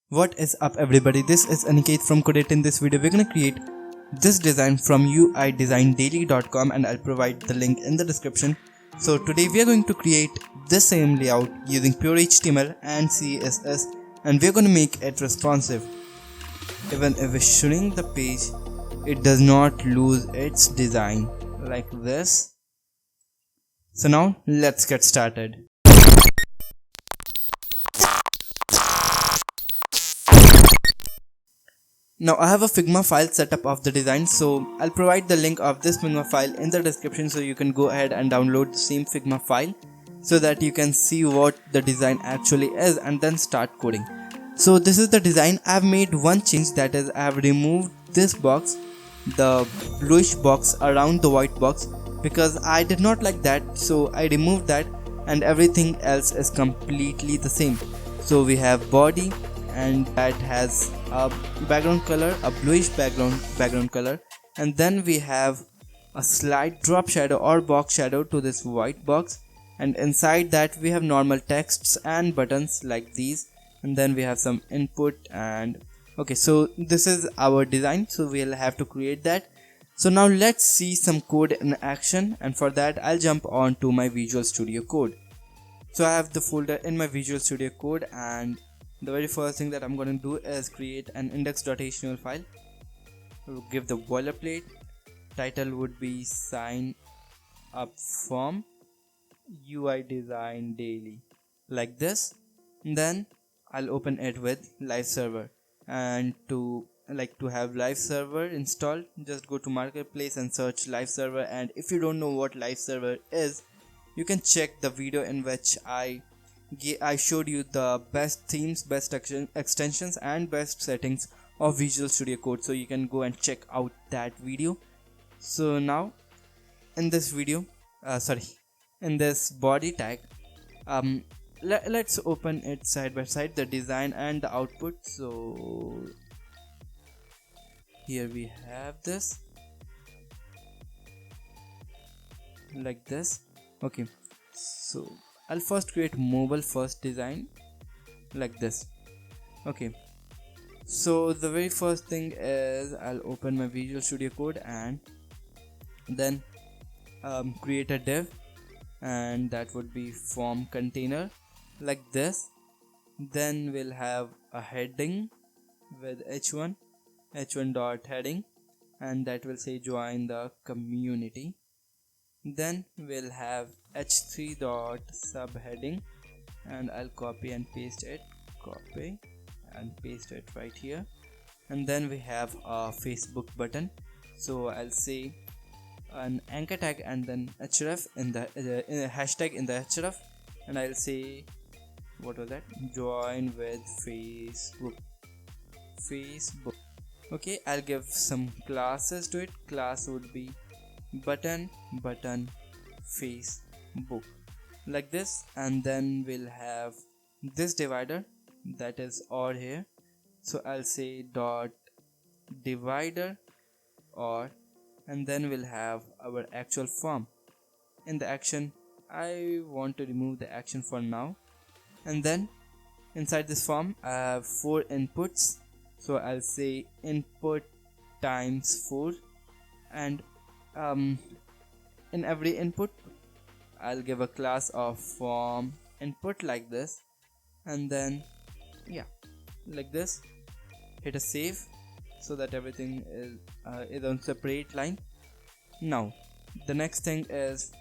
What is up everybody, this is Aniket from Codeit. In this video we're gonna create this design from uidesigndaily.com and I'll provide the link in the description. So today we are going to create this same layout using pure HTML and CSS and we're gonna make it responsive. Even if we shrink the page, it does not lose its design like this. So now let's get started. Now I have a Figma file setup of the design, so I'll provide the link of this Figma file in the description so you can go ahead and download the same Figma file so that you can see what the design actually is and then start coding. So this is the design. I've made one change, that is I have removed this box, the bluish box around the white box, because I did not like that, so I removed that and everything else is completely the same. So we have body and that has a background color, a bluish background color, and then we have a slight drop shadow or box shadow to this white box, and inside that we have normal texts and buttons like these, and then we have some input. And okay, so this is our design, so we'll have to create that. So now let's see some code in action, and for that I'll jump on to my Visual Studio Code. So I have the folder in my Visual Studio Code, and the very first thing that I'm going to do is create an index.html file. We'll give the boilerplate. Title would be sign up form UI design daily, like this. And then I'll open it with live server, and to have live server installed, just go to marketplace and search live server. And if you don't know what live server is, you can check the video in which I showed you the best themes, best extensions and best settings of Visual Studio Code, so you can go and check out that video. So now in this video, in this body tag, let's open it side by side, the design and the output. So here we have this like this. Okay, so I'll first create mobile first design like this. Okay, so the very first thing is I'll open my Visual Studio Code and then create a div, and that would be form container like this. Then we'll have a heading with h1 dot heading, and that will say join the community. Then we'll have h3 dot subheading, and I'll copy and paste it right here. And then we have a Facebook button, so I'll say an anchor tag and then href in the hashtag in the href, and I'll say, what was that, join with Facebook. Okay, I'll give some classes to it. Class would be button Facebook like this. And then we'll have this divider, that is or here, so I'll say dot divider or, and then we'll have our actual form. In the action, I want to remove the action for now. And then inside this form I have 4 inputs, so I'll say input times 4, and in every input I'll give a class of form input like this. And then like this, hit a save so that everything is on separate line. Now the next thing is,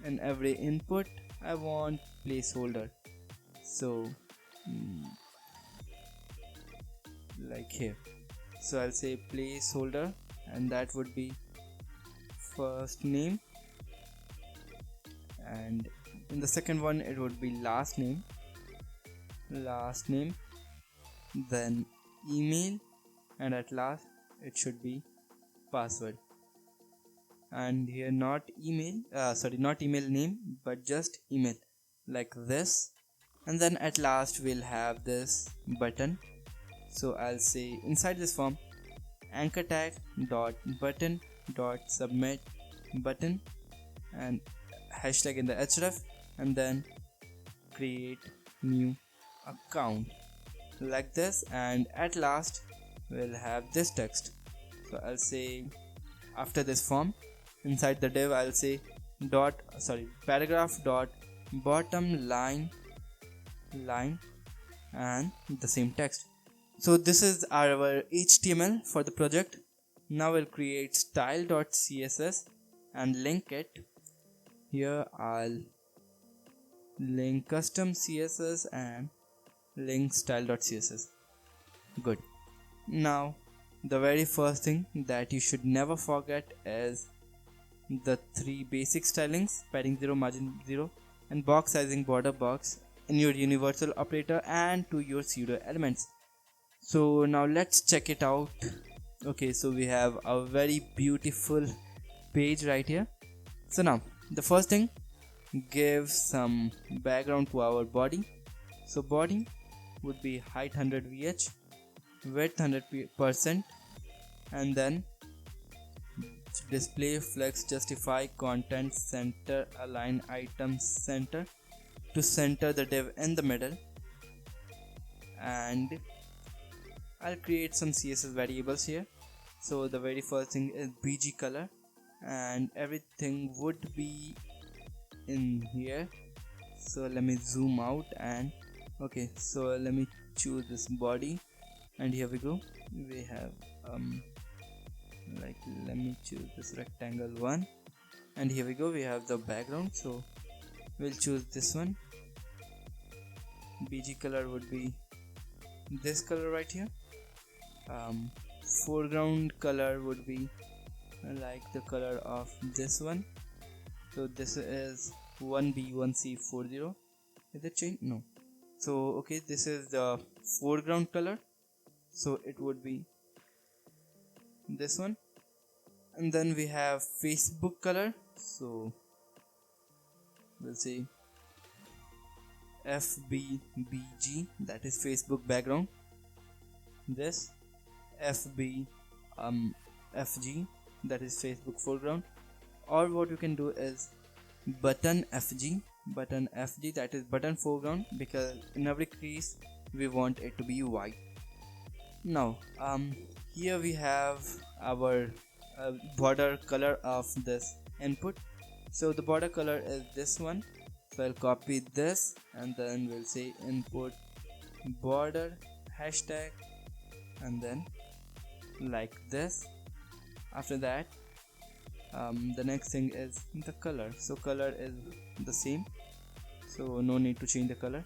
in every input I want placeholder, so like here, so I'll say placeholder, and that would be first name, and in the second one it would be last name, then email, and at last it should be password. And here not email name, but just email like this. And then at last we'll have this button, so I'll say inside this form anchor tag dot button dot submit button, and hashtag in the href, and then create new account. like this, and at last we'll have this text. So I'll say after this form, inside the div I'll say paragraph dot bottom line and the same text. So this is our HTML for the project. Now we'll create style.css and link it. Here I'll link custom CSS and link style.css. Good. Now the very first thing that you should never forget is the 3 basic stylings: padding 0, margin 0, and box sizing border box in your universal operator and to your pseudo elements. So now let's check it out. Okay, so we have a very beautiful page right here. So now the first thing, give some background to our body. So body would be height 100 VH, width 100%, and then display, flex, justify, content, center, align item center to center the div in the middle. And I'll create some CSS variables here. So the very first thing is BG color, and everything would be in here. So let me zoom out, and okay, so let me choose this body, and here we go. We have let me choose this rectangle one, and here we go, we have the background. So we'll choose this one. BG color would be this color right here. Foreground color would be like the color of this one. So this is 1B1C40. Is it changed? No. So okay, this is the foreground color, so it would be this one. And then we have Facebook color, so we'll say FBBG, that is Facebook background. This FB FG, that is Facebook foreground. Or what you can do is button FG, that is button foreground, because in every crease we want it to be white. Now here we have our border color of this input. So the border color is this one. So I'll copy this, and then we'll say input border hashtag, and then like this. After that the next thing is the color. So color is the same, so no need to change the color.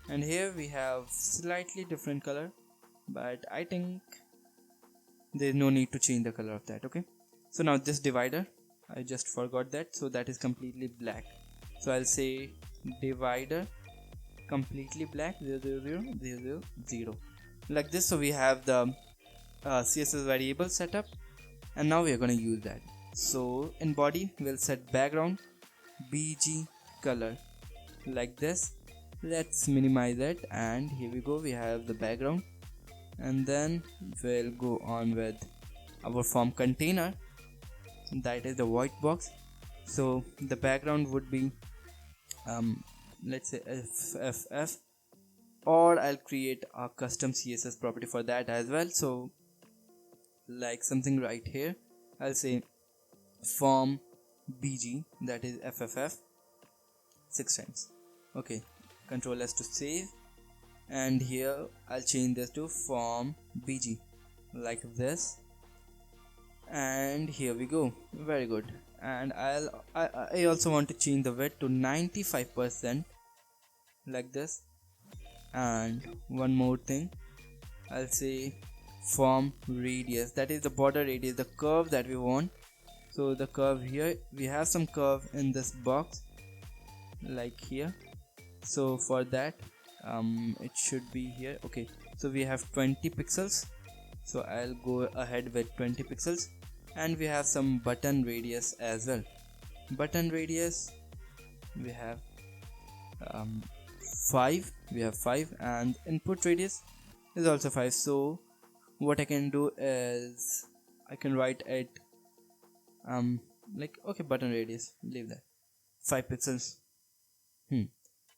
And here we have slightly different color, but I think there's no need to change the color of that. Okay, so now this divider, I just forgot that, so that is completely black. So I'll say divider completely black, 0 0 0 0 0 0, like this. So we have the CSS variable setup, and now we are going to use that. So in body we'll set background BG color like this. Let's minimize it, and here we go, we have the background. And then we'll go on with our form container, that is the white box. So the background would be let's say FFF, or I'll create a custom CSS property for that as well. So like something right here, I'll say form BG, that is FFF 6 times. Okay, Control S to save, and here I'll change this to form BG like this, and here we go, very good. And I also want to change the width to 95% like this. And one more thing, I'll say form radius, that is the border radius, the curve that we want. So the curve here, we have some curve in this box like here. So for that it should be here. Okay, so we have 20 pixels, so I'll go ahead with 20 pixels. And we have some button radius as well. Button radius we have 5, and input radius is also 5. So what I can do is I can write it like, okay, button radius, leave that 5 pixels.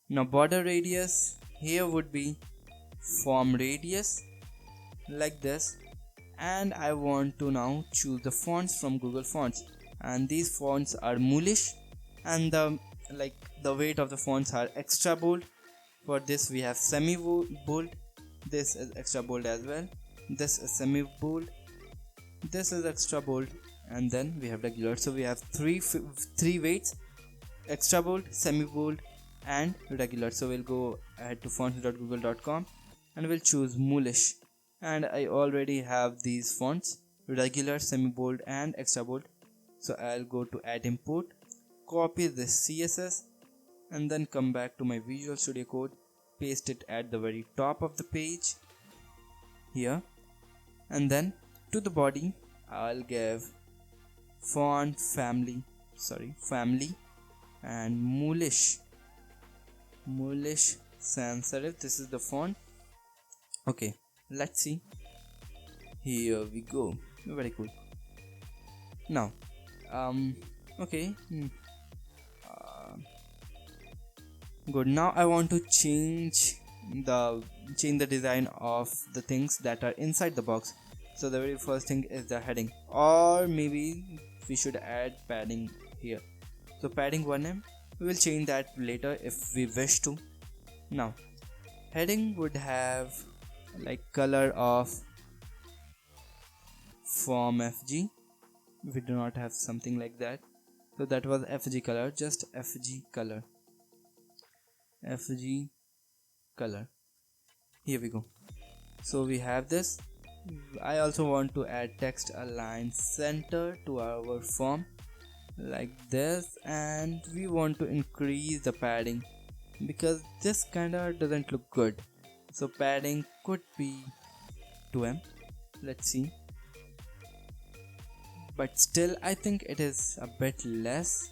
Now border radius here would be form radius like this, and I want to now choose the fonts from Google Fonts, and these fonts are Moolish, and the weight of the fonts are extra bold. For this we have semi bold, this is extra bold as well, this is semi bold, this is extra bold, and then we have regular. So we have three weights: extra bold, semi bold, and regular. So we'll go ahead to fonts.google.com and we'll choose Moolish, and I already have these fonts: regular, semi bold, and extra bold. So I'll go to add import, copy this CSS, and then come back to my Visual Studio Code, paste it at the very top of the page here, and then to the body I'll give font family and Moolish sans serif. This is the font. Okay, let's see. Here we go. Very cool. Now okay, good. Now I want to change the design of the things that are inside the box. So the very first thing is the heading, or maybe we should add padding here. So padding 1em, we will change that later if we wish to. Now heading would have like color of form FG. We do not have something like that, so that was FG color, just FG color. Here we go. So we have this. I also want to add text align center to our form like this, and we want to increase the padding because this kinda doesn't look good. So padding could be 2em. Let's see. But still I think it is a bit less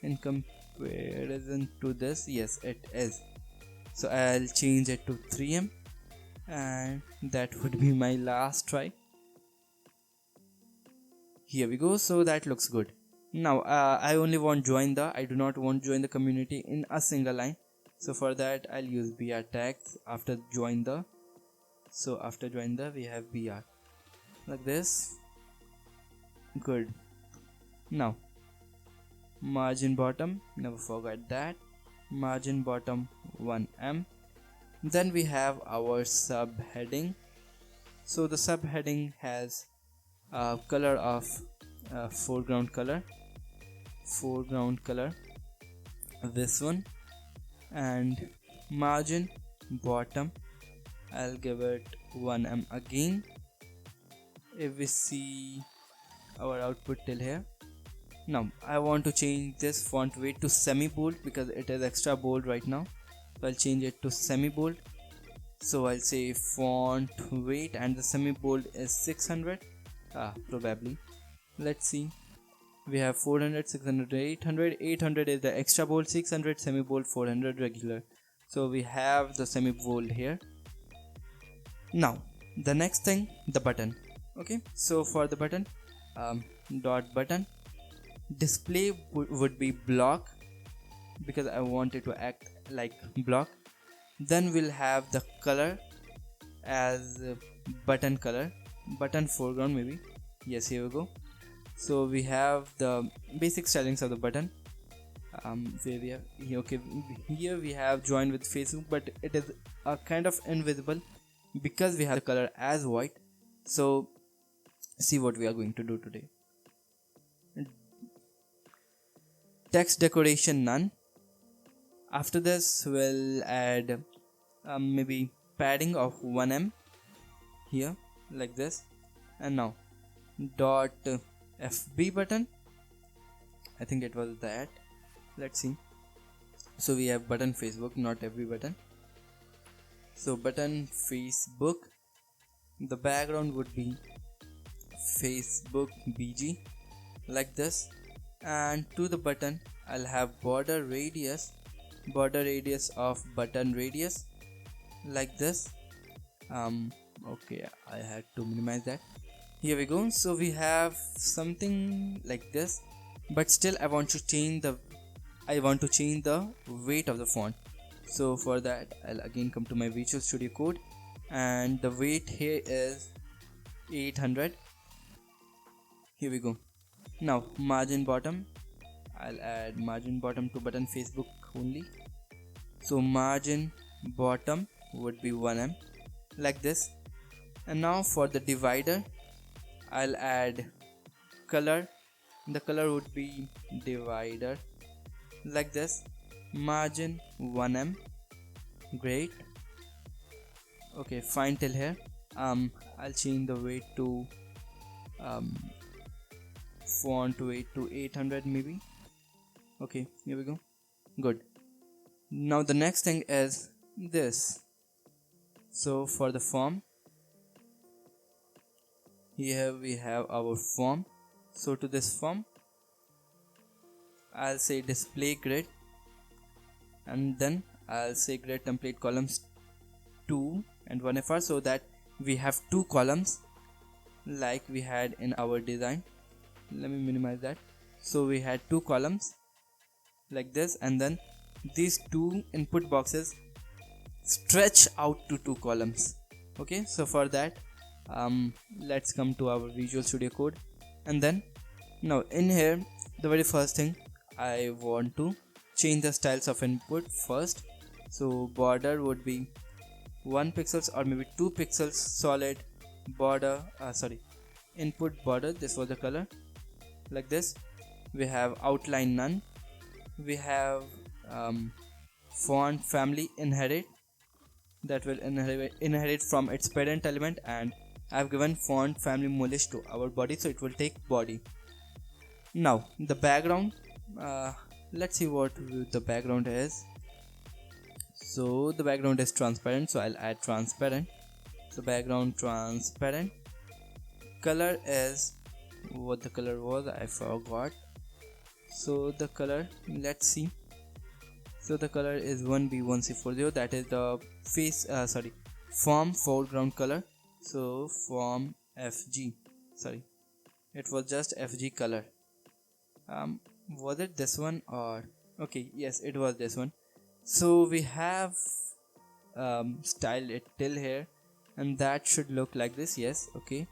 in comparison to this. Yes, it is. So I'll change it to 3em, and that would be my last try. Here we go. So that looks good. Now I only want join the, I do not want join the community in a single line. So for that I'll use br tags after join the. So after join the we have br like this. Good. Now margin bottom, never forget that, margin bottom 1em. Then we have our subheading. So the subheading has a color of foreground color, this one, and margin bottom I'll give it 1em again. If we see our output till here. Now I want to change this font weight to semi bold because it is extra bold right now. So I'll change it to semi bold. So I'll say font weight, and the semi bold is 600. Probably. Let's see. We have 400, 600, 800. 800 is the extra bold, 600 semi bold, 400 regular. So we have the semi bold here. Now the next thing, the button. Okay, so for the button, dot button display would be block because I want it to act like block. Then we'll have the color as button color, button foreground maybe. Yes, here we go. So we have the basic stylings of the button. Where we have here, okay, here we have joined with Facebook, but it is a kind of invisible because we have the color as white. So see what we are going to do today. Text decoration none. After this we'll add maybe padding of 1em here like this. And now dot FB button, I think it was that. Let's see. So we have button Facebook, not every button. So button Facebook, the background would be Facebook BG like this, and to the button I'll have border radius of button radius like this. Okay, I had to minimize that. Here we go. So we have something like this, but still I want to change the weight of the font. So for that I'll again come to my Visual Studio Code, and the weight here is 800. Here we go. Now margin bottom, I'll add margin bottom to button Facebook only. So margin bottom would be 1mm, like this. And now for the divider, I'll add color. The color would be divider, like this. Margin 1mm. Great. Okay, fine till here. I'll change the weight to font weight to 800 maybe. Okay, here we go. Good. Now the next thing is this. So for the form, here we have our form. So to this form, I'll say display grid, and then I'll say grid template columns 2 and 1fr, so that we have 2 columns like we had in our design. Let me minimize that. So we had 2 columns like this, and then these 2 input boxes stretch out to 2 columns. Okay, so for that let's come to our Visual Studio Code, and then now in here the very first thing I want to change the styles of input first. So border would be 1 pixels or maybe 2 pixels solid border, input border. This was the color, like this. We have outline none. We have font family inherit, that will inherit from its parent element, and I've given font family Molish to our body, so it will take body. Now the background, let's see what the background is. So the background is transparent, so I'll add transparent. So background transparent. Color is, what the color was, I forgot. So the color, let's see. So the color is 1B1C40, that is the form foreground color. So form FG, it was just FG color. Was it this one, or okay, yes, it was this one. So we have styled it till here, and that should look like this. Yes, okay.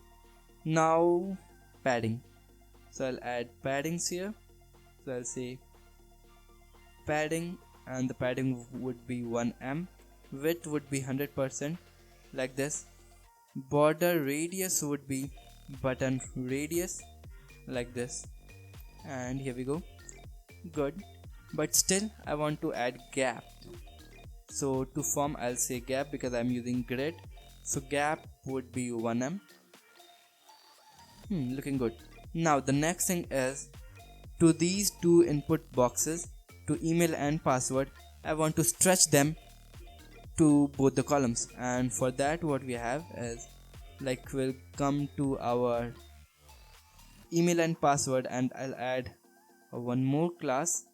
Now padding, so I'll add paddings here. So I'll say padding, and the padding would be 1mm. Width would be 100%, like this. Border radius would be button radius, like this. And here we go. Good. But still I want to add gap. So to form I'll say gap, because I'm using grid. So gap would be 1mm. Looking good. Now the next thing is, to these 2 input boxes, to email and password, I want to stretch them to both the columns. And for that what we have is, like, we'll come to our email and password, and I'll add one more class,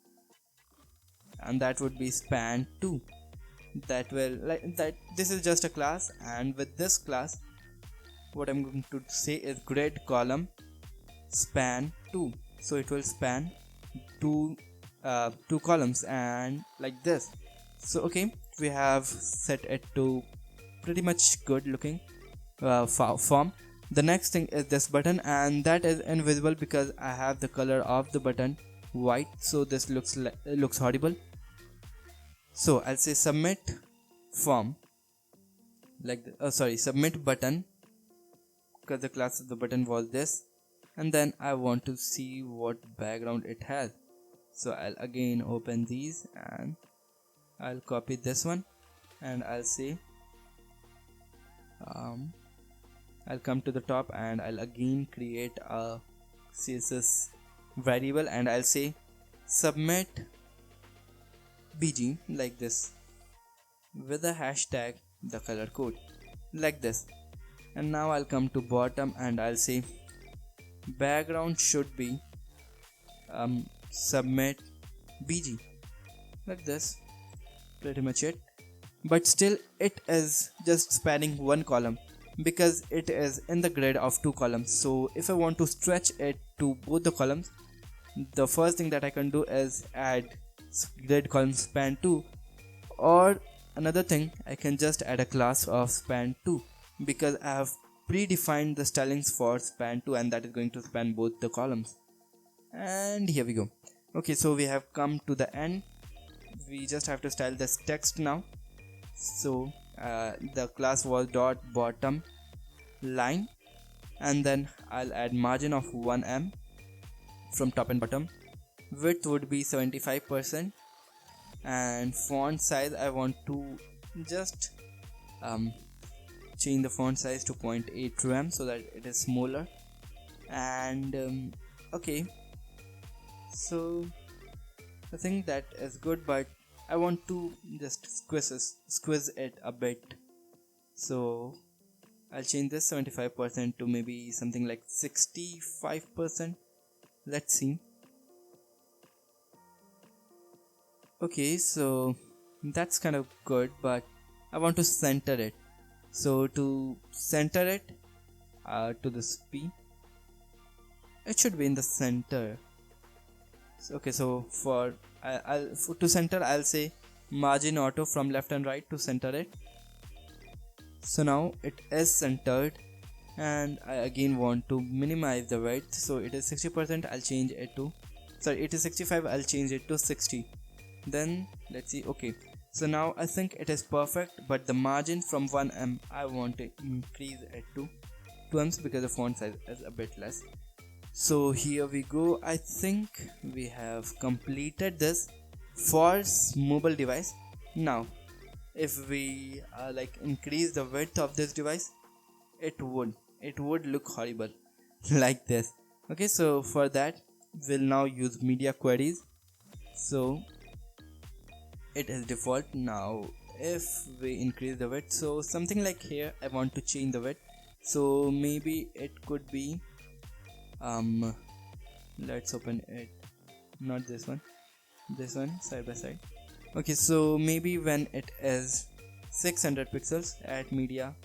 and that would be span2. That will, like that, this is just a class, and with this class what I'm going to say is grid column span2. So it will span two columns, and like this. So okay, we have set it to pretty much good looking form. The next thing is this button, and that is invisible because I have the color of the button white, so this looks horrible. So I'll say submit form, like submit button, because the class of the button was this. And then I want to see what background it has, so I'll again open these, and I'll copy this one, and I'll say I'll come to the top, and I'll again create a CSS variable, and I'll say submit bg, like this, with the hashtag the color code, like this. And now I'll come to bottom, and I'll say background should be submit bg, like this. Pretty much it. But still it is just spanning 1 column, because it is in the grid of 2 columns. So if I want to stretch it to both the columns, the first thing that I can do is add grid column span 2, or another thing, I can just add a class of span2, because I have predefined the stylings for span2, and that is going to span both the columns. And here we go. Okay, so we have come to the end. We just have to style this text now. So the class was dot bottom line, and then I'll add margin of 1 em from top and bottom. Width would be 75%, and font size I want to just change the font size to 0.82 so that it is smaller. And okay, so I think that is good, but I want to just squeeze it a bit, so I'll change this 75% to maybe something like 65%. Let's see. Okay, so that's kind of good, but I want to center it. So to center it to this P, it should be in the center. Okay, so for to center, I'll say margin auto from left and right to center it. So now it is centered, and I again want to minimize the width, so it is 60%. I'll change it to, sorry, it is 65, I'll change it to 60. Then let's see. Okay, so now I think it is perfect, but the margin from 1 em I want to increase it to 2 ems because the font size is a bit less. So here we go. I think we have completed this for mobile device. Now if we increase the width of this device, it would look horrible like this. Okay, so for that we'll now use media queries. So it is default. Now if we increase the width, so something like here I want to change the width, so maybe it could be let's open it, not this one, this one side by side. Okay, so maybe when it is 600 pixels at media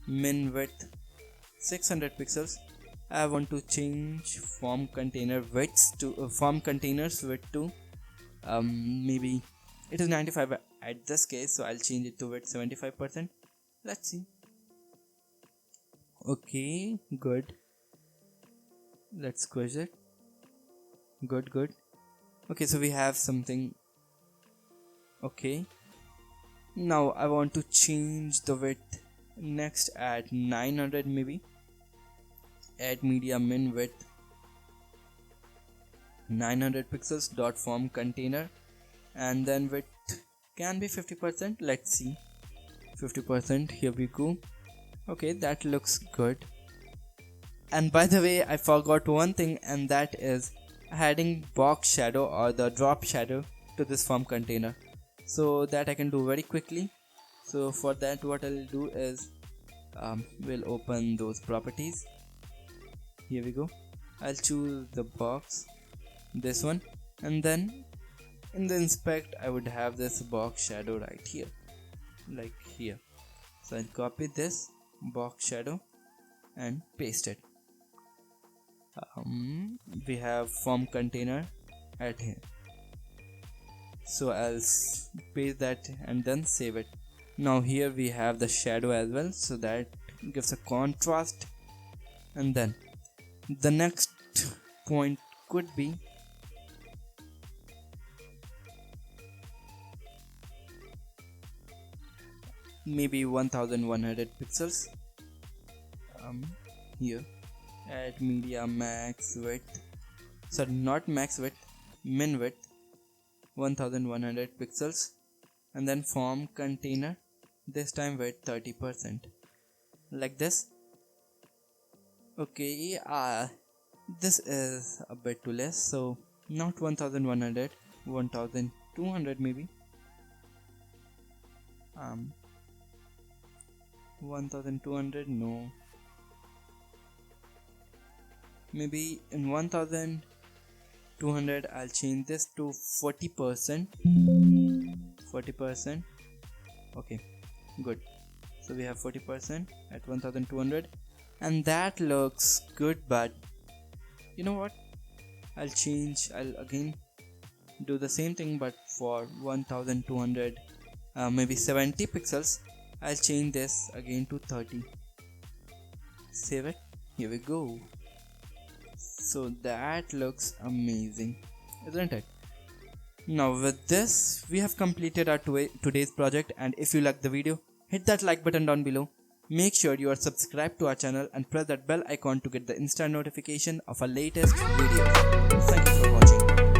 min width 600 pixels, I want to change form container widths to form containers width to maybe it is 95 at this case, so I'll change it to width 75%. Let's see. Okay, good. Let's squish it. Good. Okay, so we have something. Okay, now I want to change the width next at 900, maybe at media min width 900 pixels dot form container, and then width can be 50%. Let's see, 50%. Here we go. Okay, that looks good. And by the way, I forgot one thing, and that is adding box shadow or the drop shadow to this form container, so that I can do very quickly. So for that, what I'll do is we'll open those properties. Here we go. I'll choose the box, this one, and then in the inspect I would have this box shadow right here, like here. So I'll copy this box shadow and paste it. We have form container at here, so I'll paste that and then save it. Now here we have the shadow as well, so that gives a contrast. And then the next point could be maybe 1100 pixels here at media max width, sorry, not max width, min width 1100 pixels, and then form container, this time width 30%, like this. Okay, this is a bit too less, so not 1100, 1200 maybe. 1200, no, maybe in 1200 I'll change this to 40%. Okay, good. So we have 40% at 1200, and that looks good. But you know what, I'll again do the same thing, but for 1200 maybe 70 pixels. I'll change this again to 30. Save it. Here we go. So that looks amazing, isn't it? Now with this, we have completed our today's project, and if you like the video, hit that like button down below. Make sure you are subscribed to our channel and press that bell icon to get the instant notification of our latest videos. Thank you for watching.